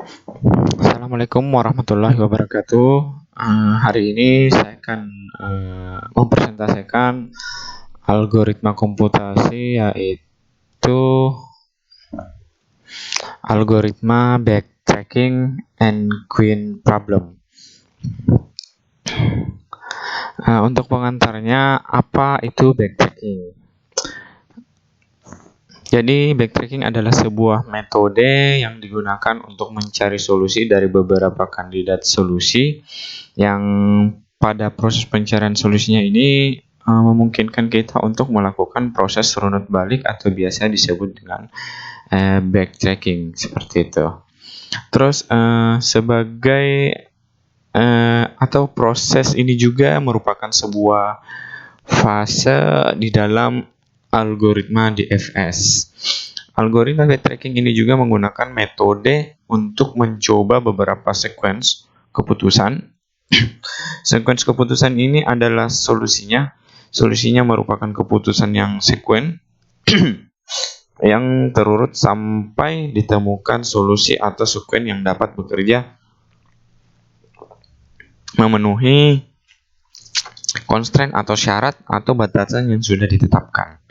Assalamualaikum warahmatullahi wabarakatuh. Hari ini saya akan mempresentasikan algoritma komputasi, yaitu algoritma backtracking and queue problem. Untuk pengantarnya, apa itu backtracking? Jadi, backtracking adalah sebuah metode yang digunakan untuk mencari solusi dari beberapa kandidat solusi yang pada proses pencarian solusinya ini memungkinkan kita untuk melakukan proses runut balik atau biasa disebut dengan backtracking, seperti itu. Terus atau proses ini juga merupakan sebuah fase di dalam algoritma DFS. Algoritma backtracking ini juga menggunakan metode untuk mencoba beberapa sequence keputusan. Sequence keputusan ini adalah solusinya. Solusinya merupakan keputusan yang sequence yang terurut sampai ditemukan solusi atau sequence yang dapat bekerja memenuhi constraint atau syarat atau batasan yang sudah ditetapkan.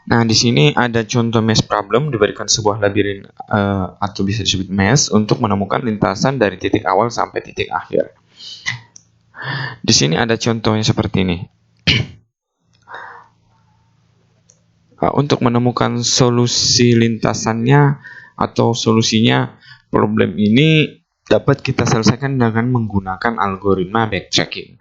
Nah, di sini ada contoh maze problem, diberikan sebuah labirin atau bisa disebut maze untuk menemukan lintasan dari titik awal sampai titik akhir. Di sini ada contohnya seperti ini. Untuk menemukan solusi lintasannya atau solusinya problem ini dapat kita selesaikan dengan menggunakan algoritma backtracking.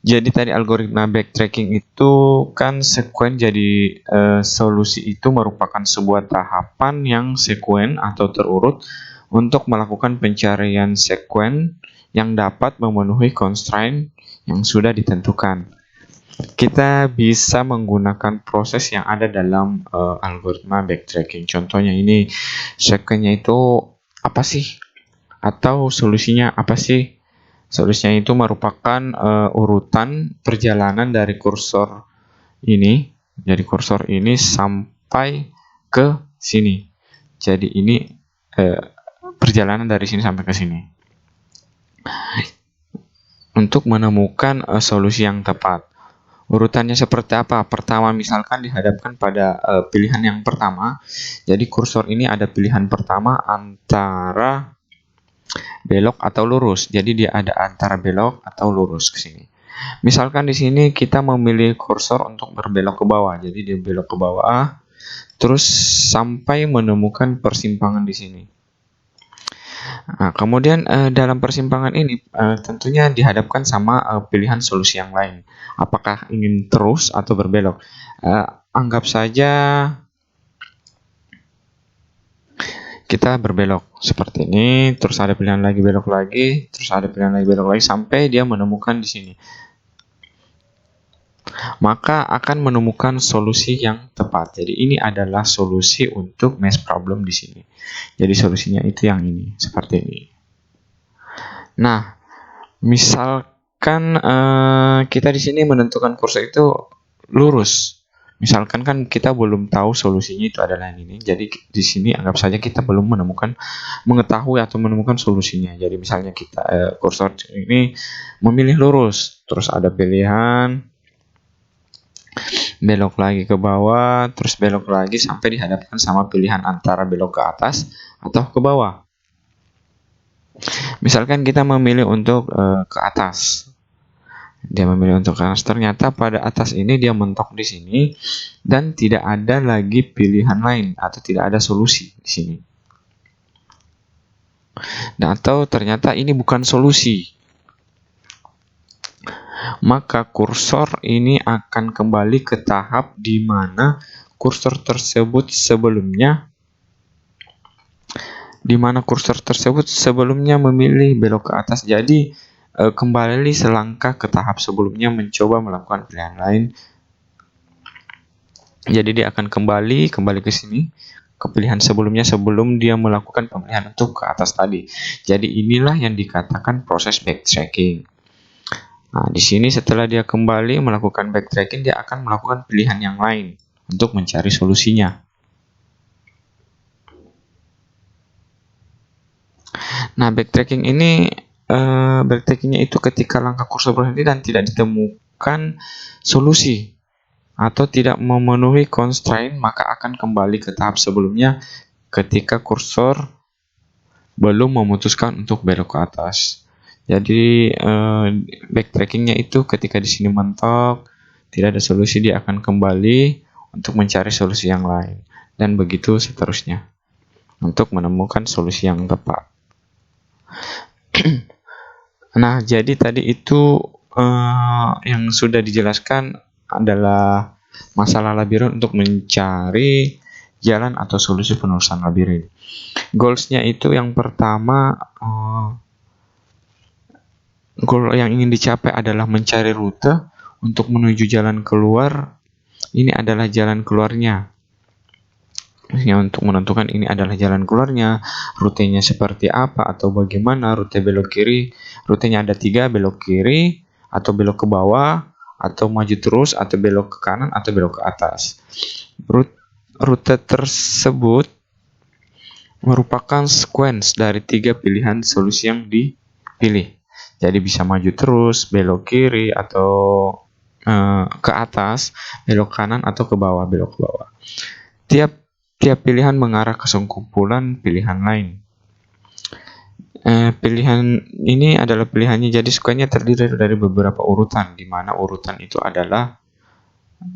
Jadi tadi algoritma backtracking itu kan sequence, jadi solusi itu merupakan sebuah tahapan yang sequence atau terurut untuk melakukan pencarian sequence yang dapat memenuhi constraint yang sudah ditentukan. Kita bisa menggunakan proses yang ada dalam algoritma backtracking. Contohnya ini, sequence-nya itu apa sih? Atau solusinya apa sih? Solusinya itu merupakan urutan perjalanan dari kursor ini, sampai ke sini. Jadi ini perjalanan dari sini sampai ke sini. Untuk menemukan solusi yang tepat. Urutannya seperti apa? Pertama, misalkan dihadapkan pada pilihan yang pertama. Jadi kursor ini ada pilihan pertama antara belok atau lurus. Jadi dia ada antara belok atau lurus ke sini. Misalkan di sini kita memilih kursor untuk berbelok ke bawah. Jadi dia belok ke bawah terus sampai menemukan persimpangan di sini. Nah, kemudian dalam persimpangan ini tentunya dihadapkan sama pilihan solusi yang lain. Apakah ingin terus atau berbelok? Anggap saja kita berbelok seperti ini, terus ada pilihan lagi belok lagi, terus ada pilihan lagi belok lagi sampai dia menemukan di sini. Maka akan menemukan solusi yang tepat. Jadi ini adalah solusi untuk maze problem di sini. Jadi solusinya itu yang ini, seperti ini. Nah, misalkan kita di sini menentukan kursor itu lurus. Misalkan kan kita belum tahu solusinya itu adalah yang ini. Jadi di sini anggap saja kita belum mengetahui atau menemukan solusinya. Jadi misalnya kita kursor ini memilih lurus, terus ada pilihan belok lagi ke bawah, terus belok lagi sampai dihadapkan sama pilihan antara belok ke atas atau ke bawah. Misalkan kita memilih untuk ke atas. Dia memilih untuk ke atas. Ternyata pada atas ini dia mentok di sini dan tidak ada lagi pilihan lain atau tidak ada solusi di sini. Nah, atau ternyata ini bukan solusi. Maka kursor ini akan kembali ke tahap di mana kursor tersebut sebelumnya memilih belok ke atas. Jadi kembali selangkah ke tahap sebelumnya mencoba melakukan pilihan lain. Jadi dia akan kembali ke sini ke pilihan sebelumnya sebelum dia melakukan pemilihan untuk ke atas tadi. Jadi inilah yang dikatakan proses backtracking. Nah, di sini setelah dia kembali melakukan backtracking, dia akan melakukan pilihan yang lain untuk mencari solusinya. Nah, backtrackingnya itu ketika langkah kursor berhenti dan tidak ditemukan solusi atau tidak memenuhi constraint, maka akan kembali ke tahap sebelumnya ketika kursor belum memutuskan untuk belok ke atas. Jadi backtrackingnya itu ketika di sini mentok, tidak ada solusi, dia akan kembali untuk mencari solusi yang lain, dan begitu seterusnya untuk menemukan solusi yang tepat. Nah, jadi tadi itu yang sudah dijelaskan adalah masalah labirin untuk mencari jalan atau solusi penelusuran labirin. Goals-nya itu yang pertama, goal yang ingin dicapai adalah mencari rute untuk menuju jalan keluar. Ini adalah jalan keluarnya. Untuk menentukan ini adalah jalan keluarnya, rutenya seperti apa atau bagaimana, rute belok kiri, rutenya ada 3, belok kiri atau belok ke bawah atau maju terus atau belok ke kanan atau belok ke atas. Rute tersebut merupakan sequence dari 3 pilihan solusi yang dipilih. Jadi bisa maju terus, belok kiri atau ke atas, belok kanan atau ke bawah, belok ke bawah. Tiap pilihan mengarah ke sekumpulan pilihan lain. Pilihan ini adalah pilihannya, jadi sequence-nya terdiri dari beberapa urutan, di mana urutan itu adalah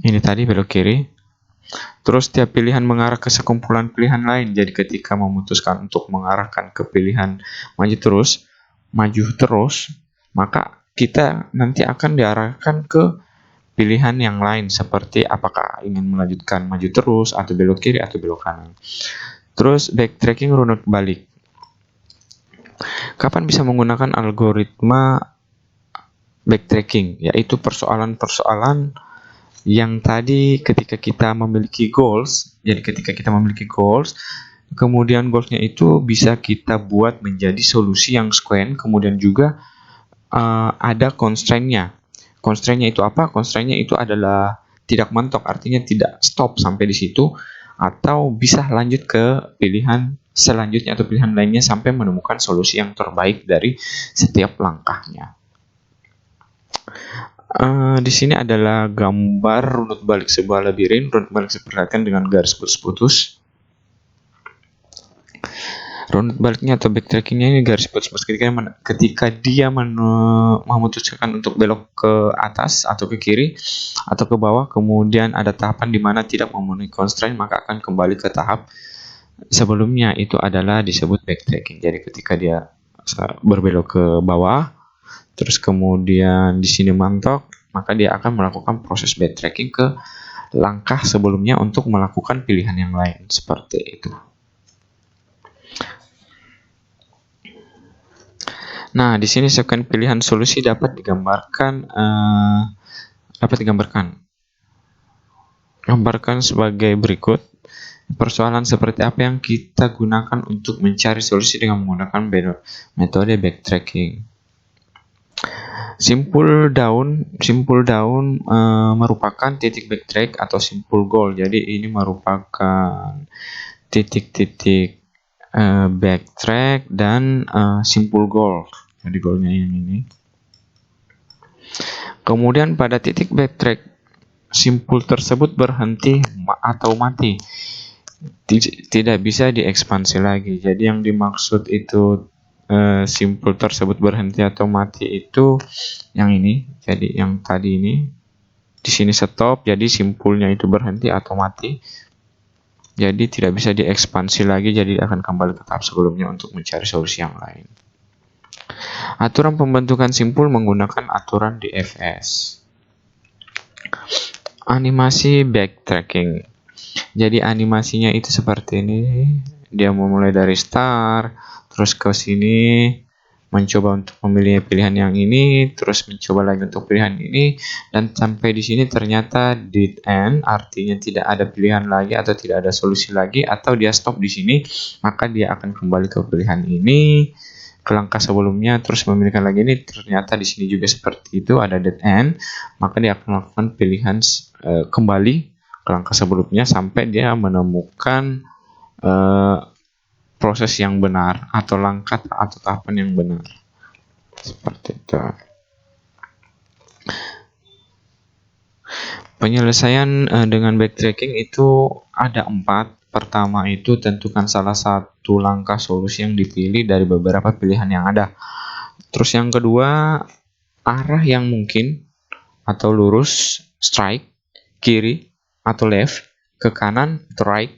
ini tadi belok kiri. Terus tiap pilihan mengarah ke sekumpulan pilihan lain. Jadi ketika memutuskan untuk mengarahkan ke pilihan maju terus, maka kita nanti akan diarahkan ke pilihan yang lain, seperti apakah ingin melanjutkan maju terus atau belok kiri atau belok kanan. Terus backtracking runut balik. Kapan bisa menggunakan algoritma backtracking? Yaitu persoalan-persoalan yang tadi ketika kita memiliki goals. Jadi ketika kita memiliki goals, kemudian goalsnya itu bisa kita buat menjadi solusi yang sequence, kemudian juga ada constraint-nya. Constraint-nya itu apa? Constraint-nya itu adalah tidak mentok, artinya tidak stop sampai di situ, atau bisa lanjut ke pilihan selanjutnya atau pilihan lainnya sampai menemukan solusi yang terbaik dari setiap langkahnya. Di sini adalah gambar runut balik sebuah labirin. Runut balik diperlihatkan dengan garis putus-putus. Runut baliknya atau backtrackingnya ini garis putus-putus ketika dia memutuskan untuk belok ke atas atau ke kiri atau ke bawah, kemudian ada tahapan di mana tidak memenuhi constraint, maka akan kembali ke tahap sebelumnya, itu adalah disebut backtracking. Jadi ketika dia berbelok ke bawah, terus kemudian di sini mentok, maka dia akan melakukan proses backtracking ke langkah sebelumnya untuk melakukan pilihan yang lain, seperti itu. Nah, di sini sequence pilihan solusi dapat digambarkan sebagai berikut. Persoalan seperti apa yang kita gunakan untuk mencari solusi dengan menggunakan metode backtracking. Simple down merupakan titik backtrack atau simple goal. Jadi ini merupakan titik-titik backtrack dan simple goal. Jadi goalnya yang ini. Kemudian pada titik backtrack simple tersebut berhenti atau mati, tidak bisa diekspansi lagi. Jadi yang dimaksud itu simple tersebut berhenti atau mati itu yang ini. Jadi yang tadi ini di sini stop, jadi simpulnya itu berhenti atau mati. Jadi tidak bisa diekspansi lagi, jadi akan kembali ke tahap sebelumnya untuk mencari solusi yang lain. Aturan pembentukan simpul menggunakan aturan DFS. Animasi backtracking. Jadi animasinya itu seperti ini. Dia memulai dari start, terus ke sini, mencoba untuk memilih pilihan yang ini, terus mencoba lagi untuk pilihan ini, dan sampai di sini ternyata dead end, artinya tidak ada pilihan lagi atau tidak ada solusi lagi, atau dia stop di sini, maka dia akan kembali ke pilihan ini, ke langkah sebelumnya, terus memilihkan lagi ini, ternyata di sini juga seperti itu, ada dead end, maka dia akan melakukan pilihan kembali ke langkah sebelumnya sampai dia menemukan proses yang benar atau langkah atau tahapan yang benar. Seperti itu. Penyelesaian dengan backtracking itu ada 4. Pertama itu tentukan salah satu langkah solusi yang dipilih dari beberapa pilihan yang ada. Terus yang kedua, arah yang mungkin atau lurus, strike, kiri atau left, ke kanan atau right.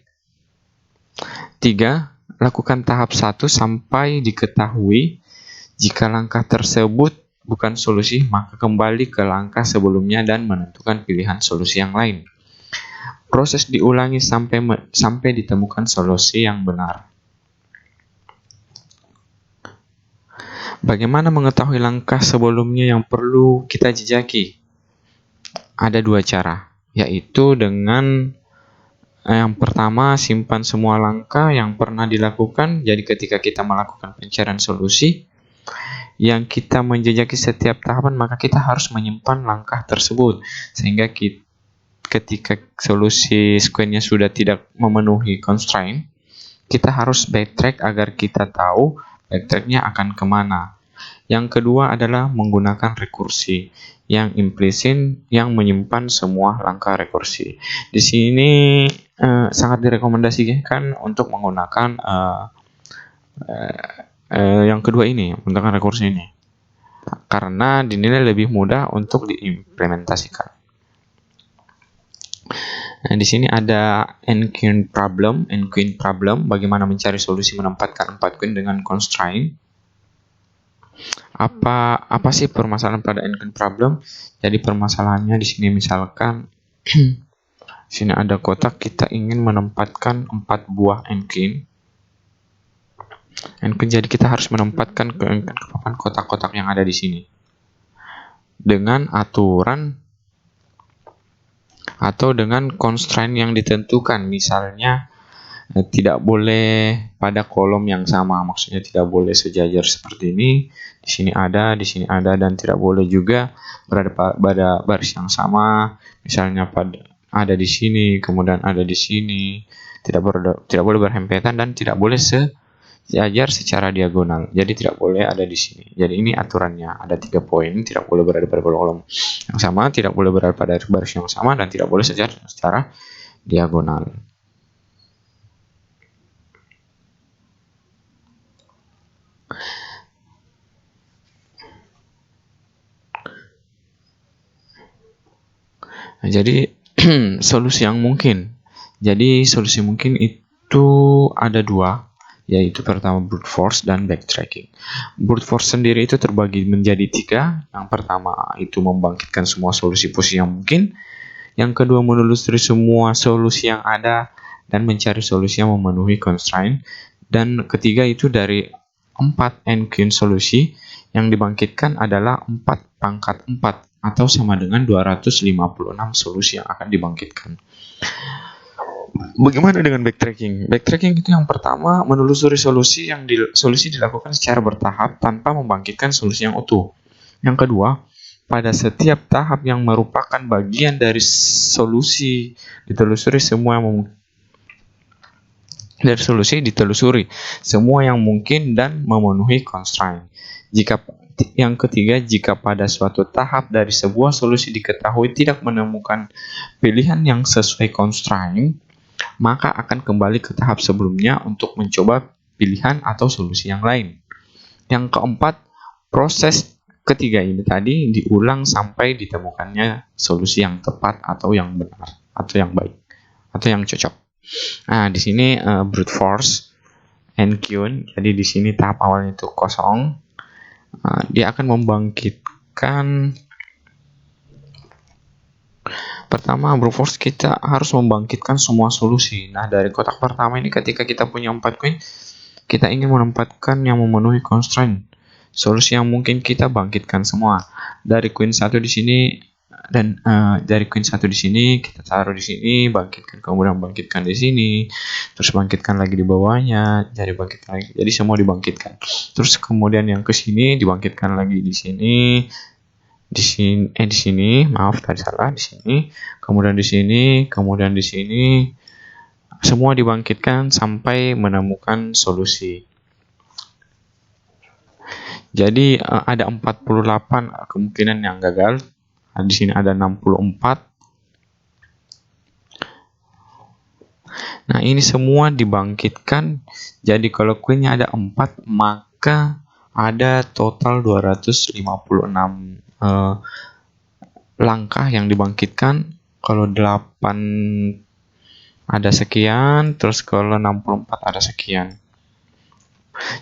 3. Lakukan tahap 1 sampai diketahui jika langkah tersebut bukan solusi, maka kembali ke langkah sebelumnya dan menentukan pilihan solusi yang lain. Proses diulangi sampai ditemukan solusi yang benar. Bagaimana mengetahui langkah sebelumnya yang perlu kita jejaki? Ada 2 cara, yaitu dengan yang pertama, simpan semua langkah yang pernah dilakukan. Jadi ketika kita melakukan pencarian solusi yang kita menjejaki setiap tahapan, maka kita harus menyimpan langkah tersebut sehingga ketika solusi sequence-nya sudah tidak memenuhi constraint, kita harus backtrack agar kita tahu backtrack-nya akan kemana. Yang kedua adalah menggunakan rekursi yang implisit yang menyimpan semua langkah rekursi. Di sini sangat direkomendasikan untuk menggunakan yang kedua ini, menggunakan rekursi ini, karena dinilai lebih mudah untuk diimplementasikan. Nah, di sini ada n-queen problem. N-queen problem, bagaimana mencari solusi menempatkan 4 queen dengan constraint. Apa sih permasalahan pada n-queen problem? Jadi permasalahannya di sini misalkan sini ada kotak, kita ingin menempatkan 4 buah n-queen. Jadi kita harus menempatkan ke papan kotak-kotak yang ada di sini dengan aturan atau dengan constraint yang ditentukan. Misalnya tidak boleh pada kolom yang sama, maksudnya tidak boleh sejajar seperti ini. Di sini ada, dan tidak boleh juga berada pada baris yang sama. Misalnya ada di sini, kemudian ada di sini. Tidak boleh berhempetan dan tidak boleh sejajar secara diagonal. Jadi tidak boleh ada di sini. Jadi ini aturannya, ada 3 poin. Tidak boleh berada pada kolom yang sama, tidak boleh berada pada baris yang sama, dan tidak boleh sejajar secara diagonal. Nah, jadi solusi yang mungkin. Jadi solusi mungkin itu ada 2, yaitu pertama brute force dan backtracking. Brute force sendiri itu terbagi menjadi 3. Yang pertama itu membangkitkan semua solusi posisi yang mungkin. Yang kedua menelusuri semua solusi yang ada dan mencari solusi yang memenuhi constraint. Dan ketiga itu dari 4 n-queen solusi yang dibangkitkan adalah 4 pangkat 4 atau sama dengan 256 solusi yang akan dibangkitkan. Bagaimana dengan backtracking? Backtracking itu yang pertama menelusuri solusi dilakukan secara bertahap tanpa membangkitkan solusi yang utuh. Yang kedua, pada setiap tahap yang merupakan bagian dari solusi ditelusuri semua yang mungkin dan memenuhi constraint. Yang ketiga, jika pada suatu tahap dari sebuah solusi diketahui tidak menemukan pilihan yang sesuai constraint, maka akan kembali ke tahap sebelumnya untuk mencoba pilihan atau solusi yang lain. Yang keempat, proses ketiga ini tadi diulang sampai ditemukannya solusi yang tepat atau yang benar atau yang baik atau yang cocok. Nah, di sini brute force n-queen. Jadi di sini tahap awalnya itu kosong. Dia akan membangkitkan, pertama brute force kita harus membangkitkan semua solusi. Nah, dari kotak pertama ini ketika kita punya 4 queen, kita ingin menempatkan yang memenuhi constraint. Solusi yang mungkin kita bangkitkan semua. Dari queen 1 di sini dan dari queen 1 di sini kita taruh di sini, bangkitkan, kemudian bangkitkan di sini, terus bangkitkan lagi di bawahnya, jadi bangkitkan lagi. Jadi semua dibangkitkan. Terus kemudian yang ke sini dibangkitkan lagi di sini. Di sini, maaf tadi salah, di sini, kemudian di sini, kemudian di sini. Semua dibangkitkan sampai menemukan solusi. Jadi ada 48 kemungkinan yang gagal. Di sini ada 64. Nah, ini semua dibangkitkan. Jadi kalau queen-nya ada 4, maka ada total 256 langkah yang dibangkitkan. Kalau 8 ada sekian, terus kalau 64 ada sekian.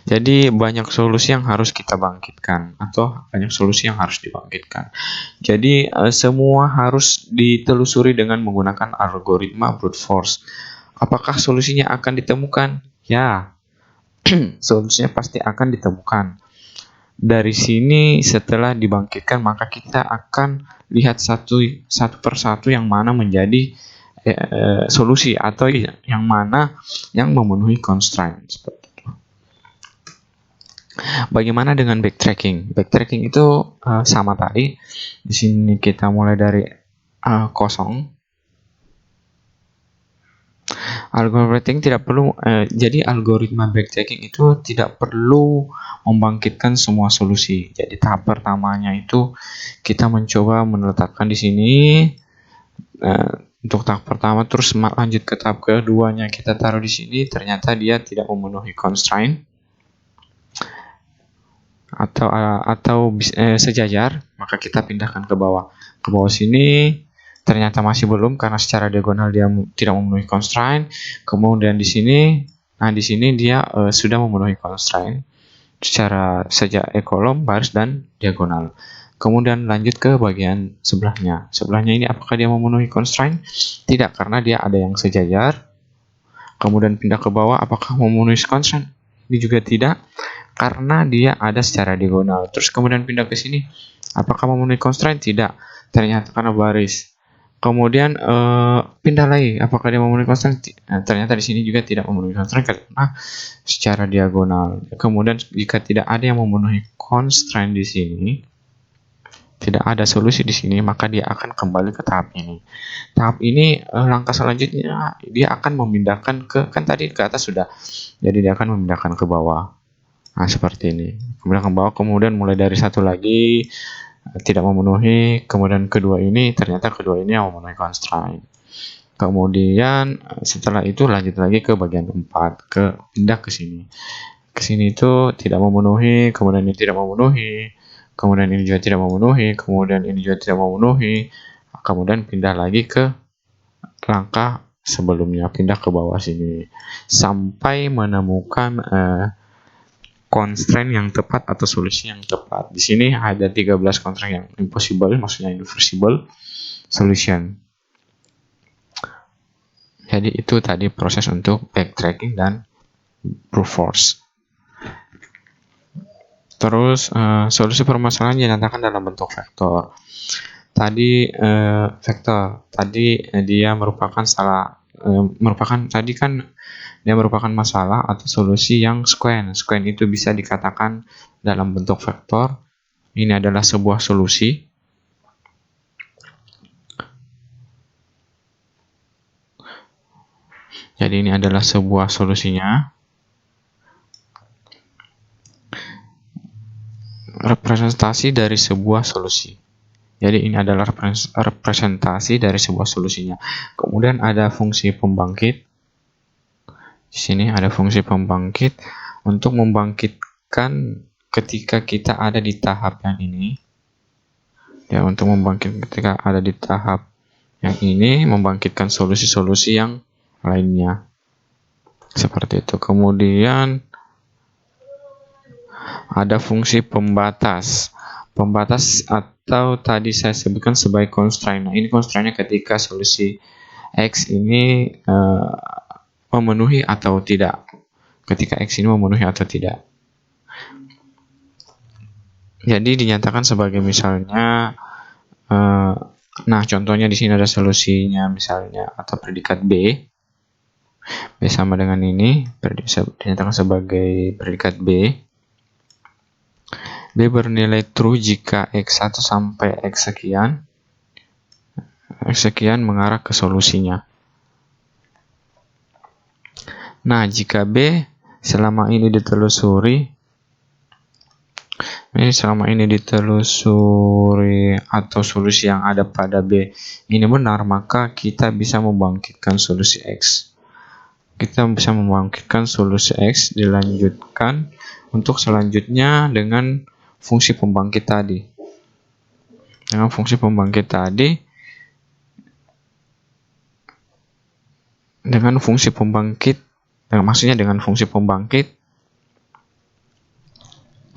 Jadi banyak solusi yang harus kita bangkitkan, atau banyak solusi yang harus dibangkitkan. Jadi semua harus ditelusuri dengan menggunakan algoritma brute force. Apakah solusinya akan ditemukan? Ya, solusinya pasti akan ditemukan. Dari sini setelah dibangkitkan, maka kita akan lihat satu persatu yang mana menjadi solusi, atau yang mana yang memenuhi constraint. Bagaimana dengan backtracking? Backtracking itu sama tadi. Di sini kita mulai dari kosong. Algoritma tidak perlu. Jadi algoritma backtracking itu tidak perlu membangkitkan semua solusi. Jadi tahap pertamanya itu kita mencoba menetapkan di sini. Untuk tahap pertama, terus lanjut ke tahap keduanya kita taruh di sini. Ternyata dia tidak memenuhi constraint. Atau sejajar, maka kita pindahkan ke bawah. Ke bawah sini ternyata masih belum karena secara diagonal dia tidak memenuhi constraint. Kemudian di sini, dia sudah memenuhi constraint secara kolom, baris, dan diagonal. Kemudian lanjut ke bagian sebelahnya. Sebelahnya ini apakah dia memenuhi constraint? Tidak, karena dia ada yang sejajar. Kemudian pindah ke bawah, apakah memenuhi constraint? Ini juga tidak, karena dia ada secara diagonal. Terus kemudian pindah ke sini, apakah memenuhi constraint? Tidak, ternyata karena baris. Kemudian pindah lagi, apakah dia memenuhi constraint? Ternyata di sini juga tidak memenuhi constraint karena secara diagonal. Kemudian jika tidak ada yang memenuhi constraint di sini, tidak ada solusi di sini, maka dia akan kembali ke tahap ini. Tahap ini langkah selanjutnya dia akan memindahkan kan tadi ke atas sudah, jadi dia akan memindahkan ke bawah. Nah, seperti ini. Kemudian ke bawah, kemudian mulai dari satu lagi tidak memenuhi, kemudian kedua ini ternyata kedua ini yang memenuhi constraint. Kemudian setelah itu lanjut lagi ke bagian 4, pindah ke sini. Ke sini itu tidak memenuhi, kemudian ini tidak memenuhi, kemudian ini juga tidak memenuhi, kemudian ini juga tidak memenuhi. Kemudian pindah lagi ke langkah sebelumnya, pindah ke bawah sini sampai menemukan constraint yang tepat atau solusi yang tepat. Di sini ada 13 constraint yang impossible, maksudnya irreversible solution. Jadi itu tadi proses untuk backtracking dan brute force. Terus solusi permasalahan dinyatakan dalam bentuk vektor. Tadi vektor, tadi dia merupakan dia merupakan masalah atau solusi yang square. Square itu bisa dikatakan dalam bentuk vektor. Ini adalah sebuah solusi. Jadi ini adalah sebuah solusinya. Representasi dari sebuah solusi. Jadi ini adalah representasi dari sebuah solusinya. Kemudian ada fungsi pembangkit. Di sini ada fungsi pembangkit untuk membangkitkan ketika kita ada di tahap yang ini. Ya, untuk membangkit ketika ada di tahap yang ini, membangkitkan solusi-solusi yang lainnya. Seperti itu. Kemudian ada fungsi pembatas. Pembatas atau tadi saya sebutkan sebagai constraint. Nah, ini constraint-nya ketika solusi X ini memenuhi atau tidak. Ketika X ini memenuhi atau tidak. Jadi dinyatakan sebagai misalnya, nah contohnya di sini ada solusinya misalnya atau predikat B. B sama dengan ini, dinyatakan sebagai predikat B. B bernilai true jika X1 sampai X sekian mengarah ke solusinya. Nah, jika B selama ini ditelusuri atau solusi yang ada pada B ini benar, maka kita bisa membangkitkan solusi X. Kita bisa membangkitkan solusi X, dilanjutkan untuk selanjutnya dengan fungsi pembangkit tadi. Maksudnya dengan fungsi pembangkit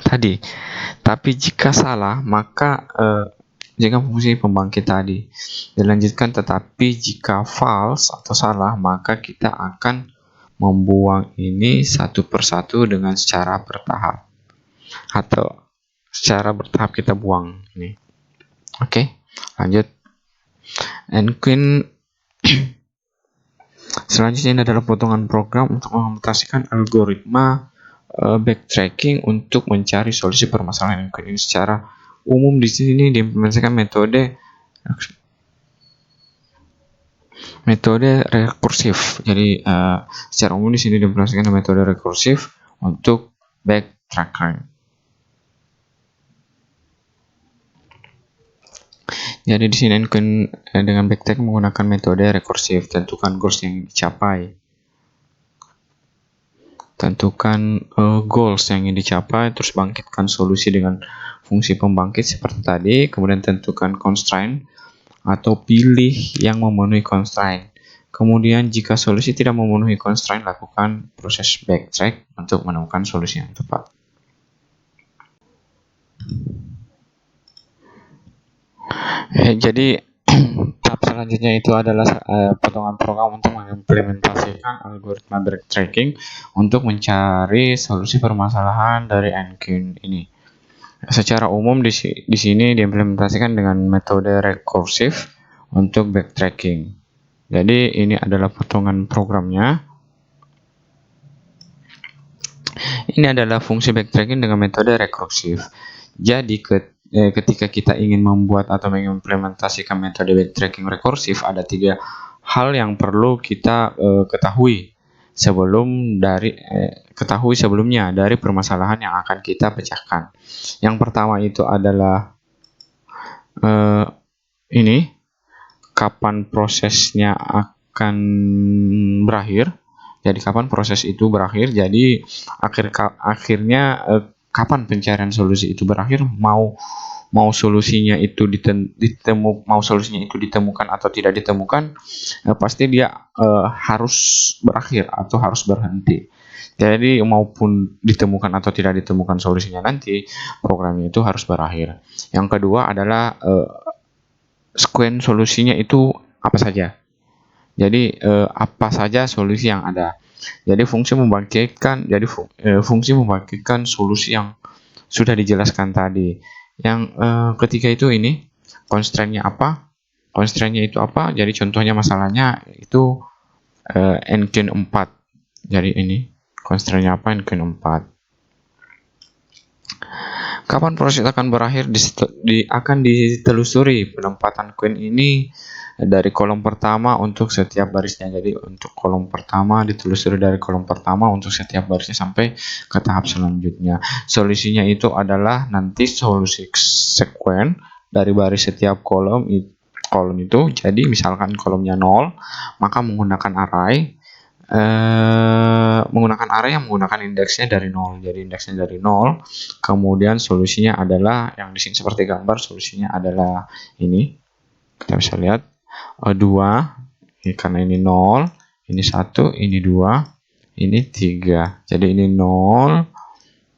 tadi. Tapi jika salah, maka jika fungsi pembangkit tadi dilanjutkan, tetapi jika false atau salah, maka kita akan membuang ini satu persatu dengan secara bertahap. Atau secara bertahap kita buang ini. Oke, lanjut. Nqueen selanjutnya ini adalah potongan program untuk mengimplementasikan algoritma backtracking untuk mencari solusi permasalahan Nqueen ini. Secara umum di sini diimplementasikan metode rekursif. Jadi secara umum di sini diimplementasikan metode rekursif untuk backtracking. Jadi di sini dengan backtracking menggunakan metode rekursif. Tentukan goals yang dicapai. Terus bangkitkan solusi dengan fungsi pembangkit seperti tadi. Kemudian tentukan constraint atau pilih yang memenuhi constraint. Kemudian jika solusi tidak memenuhi constraint, lakukan proses backtrack untuk menemukan solusi yang tepat. Jadi tahap selanjutnya itu adalah potongan program untuk mengimplementasikan algoritma backtracking untuk mencari solusi permasalahan dari Nqueen ini. Secara umum di sini diimplementasikan dengan metode rekursif untuk backtracking. Jadi ini adalah potongan programnya. Ini adalah fungsi backtracking dengan metode rekursif. Jadi ketika kita ingin membuat atau mengimplementasikan metode backtracking rekursif, ada 3 hal yang perlu kita ketahui sebelumnya dari permasalahan yang akan kita pecahkan. Yang pertama itu adalah kapan prosesnya akan berakhir. Jadi kapan proses itu berakhir. Jadi akhirnya kapan pencarian solusi itu berakhir, mau solusinya itu ditemukan atau tidak ditemukan, pasti dia harus berakhir atau harus berhenti. Jadi maupun ditemukan atau tidak ditemukan solusinya, nanti programnya itu harus berakhir. Yang kedua adalah sequence solusinya itu apa saja. Jadi apa saja solusi yang ada. Jadi fungsi membangkitkan solusi yang sudah dijelaskan tadi. Yang ketiga itu ini constraint-nya apa? Constraint-nya itu apa? Jadi contohnya masalahnya itu Nqueen 4. Jadi ini constraint-nya apa? Nqueen 4. Kapan proses akan berakhir? Akan ditelusuri penempatan Nqueen ini dari kolom pertama untuk setiap barisnya. Jadi untuk kolom pertama ditelusuri dari kolom pertama untuk setiap barisnya sampai ke tahap selanjutnya. Solusinya itu adalah nanti solusi sequence dari baris setiap kolom itu. Jadi misalkan kolomnya 0, maka menggunakan array yang menggunakan indeksnya dari 0. Jadi indeksnya dari 0. Kemudian solusinya adalah yang di sini seperti gambar, solusinya adalah ini. Kita bisa lihat 2, karena ini 0, ini 1, ini 2, ini 3. Jadi ini 0,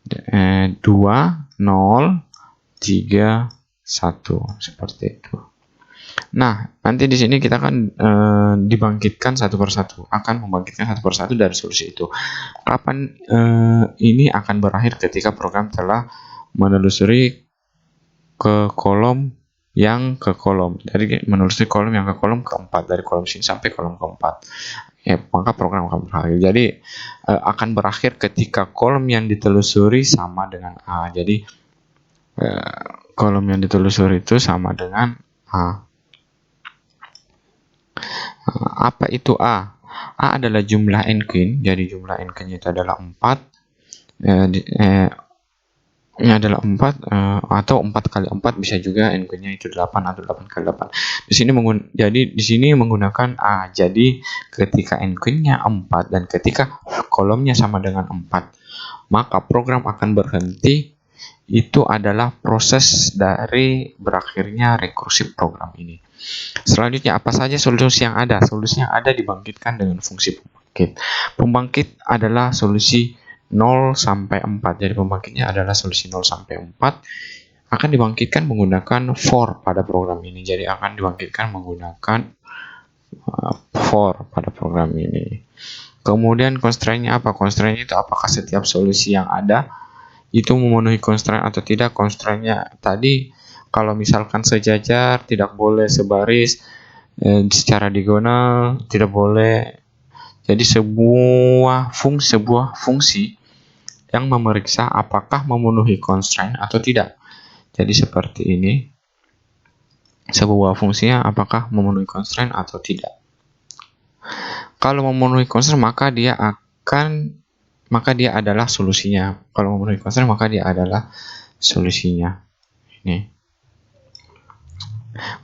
2, 0, 3, 1 seperti itu. Nah, nanti di sini kita akan membangkitkan satu persatu dari solusi itu. Kapan ini akan berakhir? Ketika program telah menelusuri ke kolom dari menelusuri kolom yang ke kolom keempat, dari kolom sini sampai kolom keempat. Maka program akan berakhir. Jadi akan berakhir ketika kolom yang ditelusuri sama dengan A. Jadi kolom yang ditelusuri itu sama dengan A. Apa itu A? A adalah jumlah n-queen, jadi jumlah n-queen itu adalah 4. Ini adalah 4, atau 4 kali 4 bisa juga n-nya itu 8 atau 8 kali 8. Jadi di sini menggunakan A. Jadi ketika n-nya 4 dan ketika kolomnya sama dengan 4, maka program akan berhenti. Itu adalah proses dari berakhirnya rekursif program ini. Selanjutnya, apa saja solusi yang ada? Solusi yang ada dibangkitkan dengan fungsi pembangkit. Pembangkit adalah solusi 0 sampai 4. Jadi pembangkitnya adalah solusi 0 sampai 4. Akan dibangkitkan menggunakan for pada program ini. Jadi akan dibangkitkan menggunakan for pada program ini. Kemudian constraint-nya apa? Constraint itu apakah setiap solusi yang ada itu memenuhi constraint atau tidak. Constraint-nya tadi kalau misalkan sejajar, tidak boleh sebaris, secara diagonal tidak boleh. Jadi sebuah fungsi yang memeriksa apakah memenuhi constraint atau tidak. Jadi seperti ini, sebuah fungsinya apakah memenuhi constraint atau tidak. Kalau memenuhi constraint maka dia adalah solusinya. Kalau memenuhi constraint maka dia adalah solusinya. Ini.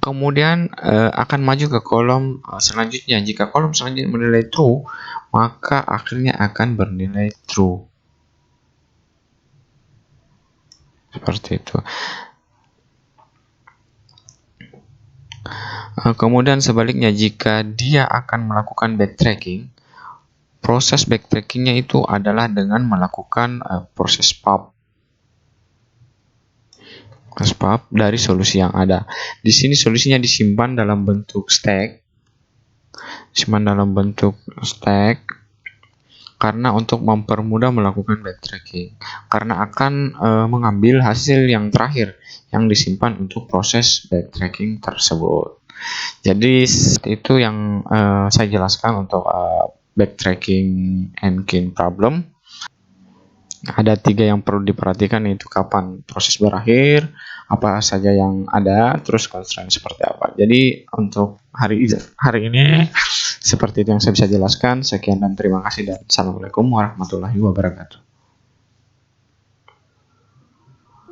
Kemudian akan maju ke kolom selanjutnya. Jika kolom selanjutnya bernilai true, maka akhirnya akan bernilai true. Seperti itu. Kemudian sebaliknya, jika dia akan melakukan backtracking, proses backtrackingnya itu adalah dengan melakukan proses pub dari solusi yang ada. Di sini solusinya disimpan dalam bentuk stack. Karena untuk mempermudah melakukan backtracking. Karena akan mengambil hasil yang terakhir yang disimpan untuk proses backtracking tersebut. Jadi itu yang saya jelaskan untuk backtracking n-kin problem. Ada 3 yang perlu diperhatikan, yaitu kapan proses berakhir, apa saja yang ada, terus constraint seperti apa. Jadi untuk hari ini seperti itu yang saya bisa jelaskan. Sekian dan terima kasih, dan assalamualaikum warahmatullahi wabarakatuh.